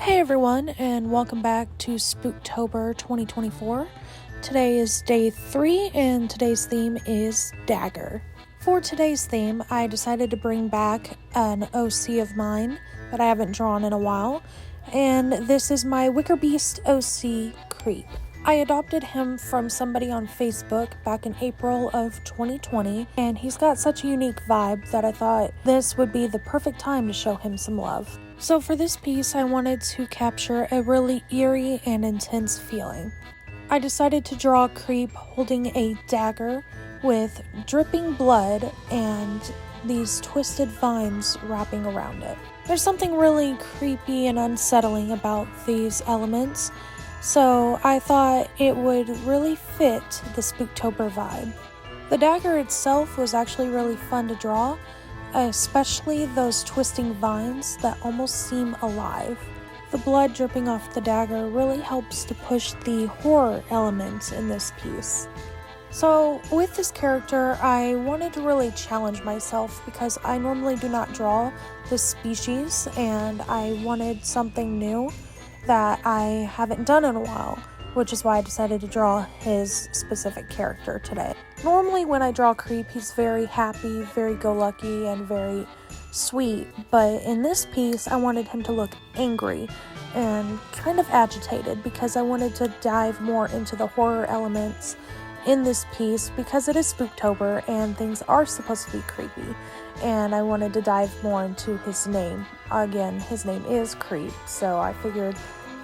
Hey everyone, and welcome back to Spooktober 2024. Today is day 3, and today's theme is Dagger. For today's theme, I decided to bring back an OC of mine that I haven't drawn in a while, and this is my wickerbeast OC Creep. I adopted him from somebody on Facebook back in April of 2020, and he's got such a unique vibe that I thought this would be the perfect time to show him some love. So for this piece, I wanted to capture a really eerie and intense feeling. I decided to draw a creep holding a dagger with dripping blood and these twisted vines wrapping around it. There's something really creepy and unsettling about these elements, so I thought it would really fit the Spooktober vibe. The dagger itself was actually really fun to draw, especially those twisting vines that almost seem alive. The blood dripping off the dagger really helps to push the horror element in this piece. So with this character, I wanted to really challenge myself because I normally do not draw this species, and I wanted something new that I haven't done in a while, which is why I decided to draw his specific character today. Normally when I draw Creep, he's very happy, very go-lucky, and very sweet, but in this piece I wanted him to look angry and kind of agitated because I wanted to dive more into the horror elements in this piece because it is Spooktober and things are supposed to be creepy, and I wanted to dive more into his name. Again, his name is Creep, so I figured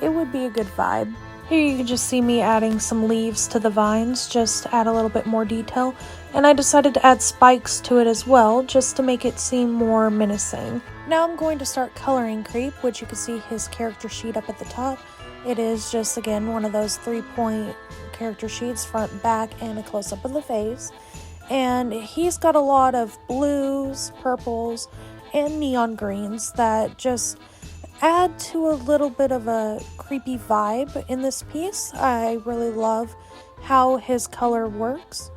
it would be a good vibe. Here you can just see me adding some leaves to the vines, just to add a little bit more detail, and I decided to add spikes to it as well, just to make it seem more menacing. Now I'm going to start coloring Creep, which you can see his character sheet up at the top. It is just, again, one of those 3-point character sheets, front, back, and a close-up of the face. And he's got a lot of blues, purples, and neon greens that just add to a little bit of a creepy vibe in this piece. I really love how his color works,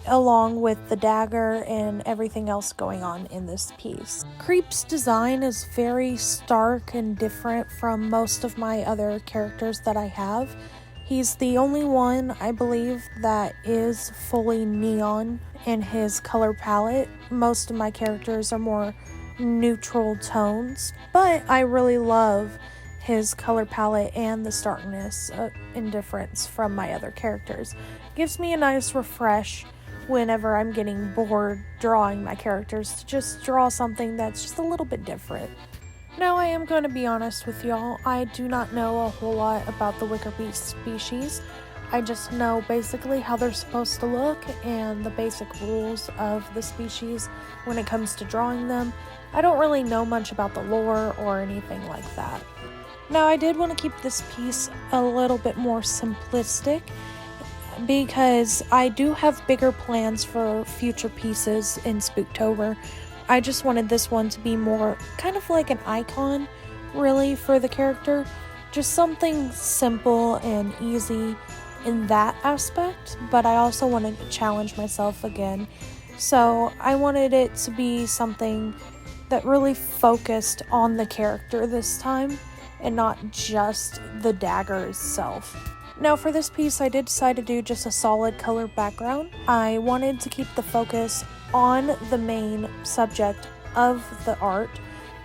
along with the dagger and everything else going on in this piece. Creep's design is very stark and different from most of my other characters that I have. He's the only one, I believe, that is fully neon in his color palette. Most of my characters are more neutral tones, but I really love his color palette and the starkness and difference from my other characters. Gives me a nice refresh whenever I'm getting bored drawing my characters to just draw something that's just a little bit different. Now I am going to be honest with y'all, I do not know a whole lot about the wickerbeast species. I just know basically how they're supposed to look and the basic rules of the species when it comes to drawing them. I don't really know much about the lore or anything like that. Now I did want to keep this piece a little bit more simplistic because I do have bigger plans for future pieces in Spooktober. I just wanted this one to be more kind of like an icon, really, for the character. Just something simple and easy in that aspect, but I also wanted to challenge myself again. So I wanted it to be something that really focused on the character this time and not just the dagger itself. Now for this piece, I did decide to do just a solid color background. I wanted to keep the focus on the main subject of the art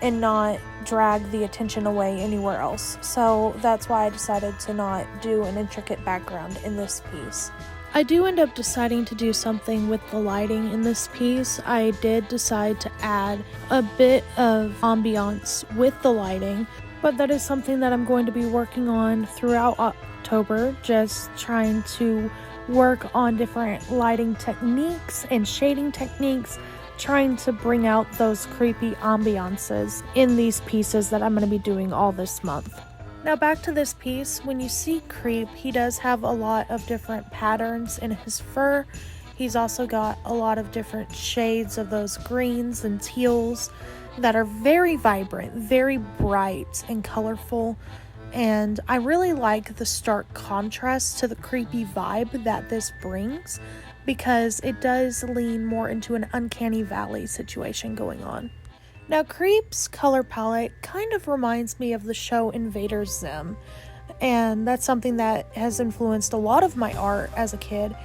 and not drag the attention away anywhere else. So that's why I decided to not do an intricate background in this piece. I do end up deciding to do something with the lighting in this piece. I did decide to add a bit of ambiance with the lighting, but that is something that I'm going to be working on throughout October, just trying to work on different lighting techniques and shading techniques, trying to bring out those creepy ambiances in these pieces that I'm going to be doing all this month. Now back to this piece, when you see Creep, he does have a lot of different patterns in his fur. He's also got a lot of different shades of those greens and teals that are very vibrant, very bright and colorful. And I really like the stark contrast to the creepy vibe that this brings, because it does lean more into an uncanny valley situation going on. Now, Creep's color palette kind of reminds me of the show Invader Zim, and that's something that has influenced a lot of my art as a kid.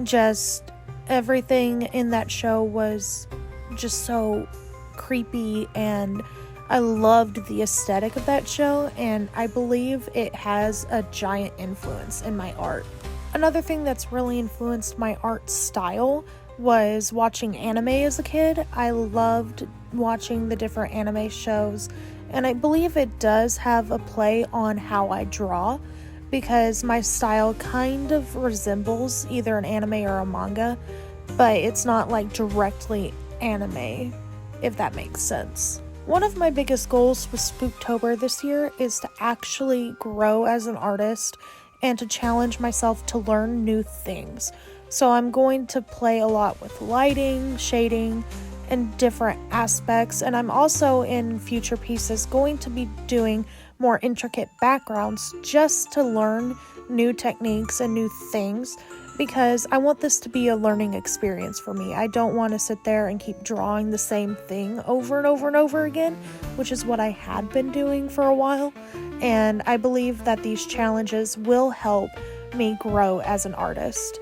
Just everything in that show was just so creepy, and I loved the aesthetic of that show, and I believe it has a giant influence in my art. Another thing that's really influenced my art style was watching anime as a kid. I loved watching the different anime shows, and I believe it does have a play on how I draw, because my style kind of resembles either an anime or a manga, but it's not like directly anime, if that makes sense. One of my biggest goals with Spooktober this year is to actually grow as an artist and to challenge myself to learn new things. So I'm going to play a lot with lighting, shading, and different aspects, and I'm also in future pieces going to be doing more intricate backgrounds just to learn new techniques and new things, because I want this to be a learning experience for me. I don't want to sit there and keep drawing the same thing over and over and over again, which is what I had been doing for a while, and I believe that these challenges will help me grow as an artist.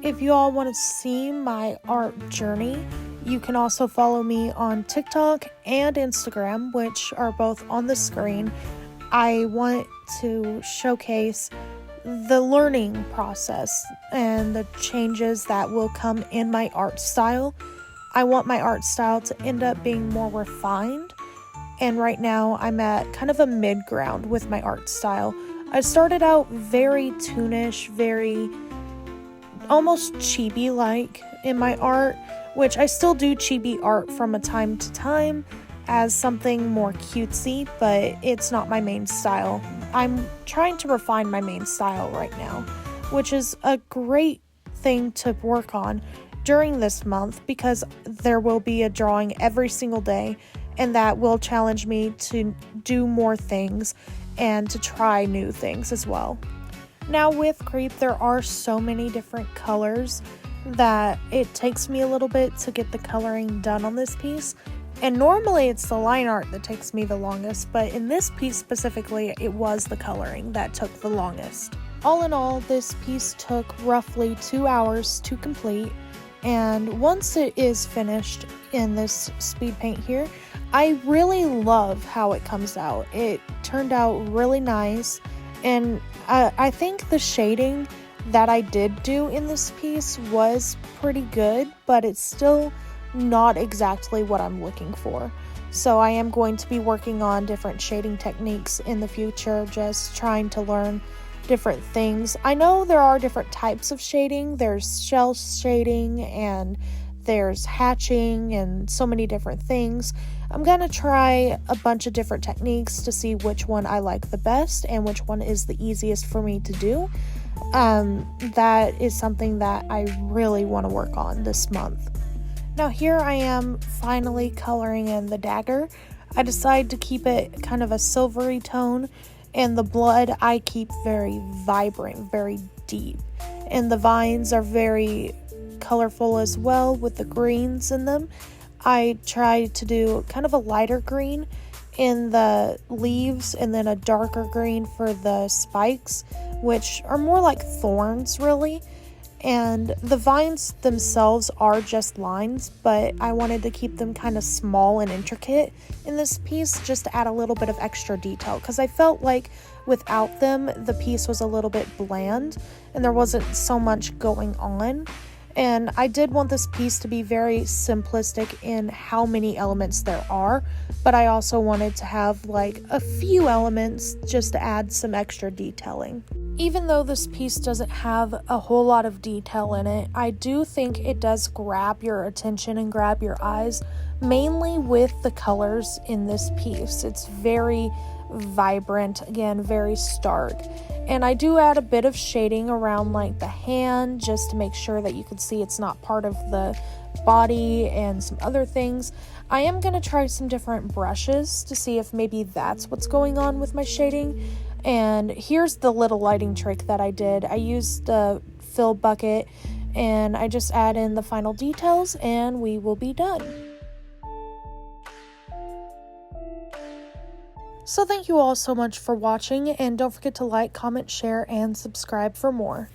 If you all want to see my art journey, you can also follow me on TikTok and Instagram, which are both on the screen. I want to showcase the learning process and the changes that will come in my art style. I want my art style to end up being more refined, and right now I'm at kind of a mid-ground with my art style. I started out very toonish, very almost chibi-like in my art, which I still do chibi art from a time to time as something more cutesy, but it's not my main style. I'm trying to refine my main style right now, which is a great thing to work on during this month, because there will be a drawing every single day, and that will challenge me to do more things and to try new things as well. Now with Creep, there are so many different colors that it takes me a little bit to get the coloring done on this piece. And normally it's the line art that takes me the longest, but in this piece specifically, it was the coloring that took the longest. All in all, this piece took roughly 2 hours to complete, and once it is finished in this speed paint here, I really love how it comes out. It turned out really nice, and I think the shading that I did do in this piece was pretty good, but it's still not exactly what I'm looking for. So I am going to be working on different shading techniques in the future, just trying to learn different things. I know there are different types of shading. There's shell shading and there's hatching and so many different things. I'm gonna try a bunch of different techniques to see which one I like the best and which one is the easiest for me to do. That is something that I really want to work on this month. Now here I am finally coloring in the dagger. I decided to keep it kind of a silvery tone, and the blood I keep very vibrant, very deep. And the vines are very colorful as well with the greens in them. I tried to do kind of a lighter green in the leaves and then a darker green for the spikes, which are more like thorns really. And the vines themselves are just lines, but I wanted to keep them kind of small and intricate in this piece just to add a little bit of extra detail, because I felt like without them the piece was a little bit bland and there wasn't so much going on. And I did want this piece to be very simplistic in how many elements there are, but I also wanted to have like a few elements just to add some extra detailing. Even though this piece doesn't have a whole lot of detail in it, I do think it does grab your attention and grab your eyes, mainly with the colors in this piece. It's very vibrant, again, very stark. And I do add a bit of shading around like the hand just to make sure that you can see it's not part of the body and some other things. I am going to try some different brushes to see if maybe that's what's going on with my shading. And here's the little lighting trick that I did. I used the fill bucket and I just add in the final details and we will be done. So thank you all so much for watching, and don't forget to like, comment, share, and subscribe for more.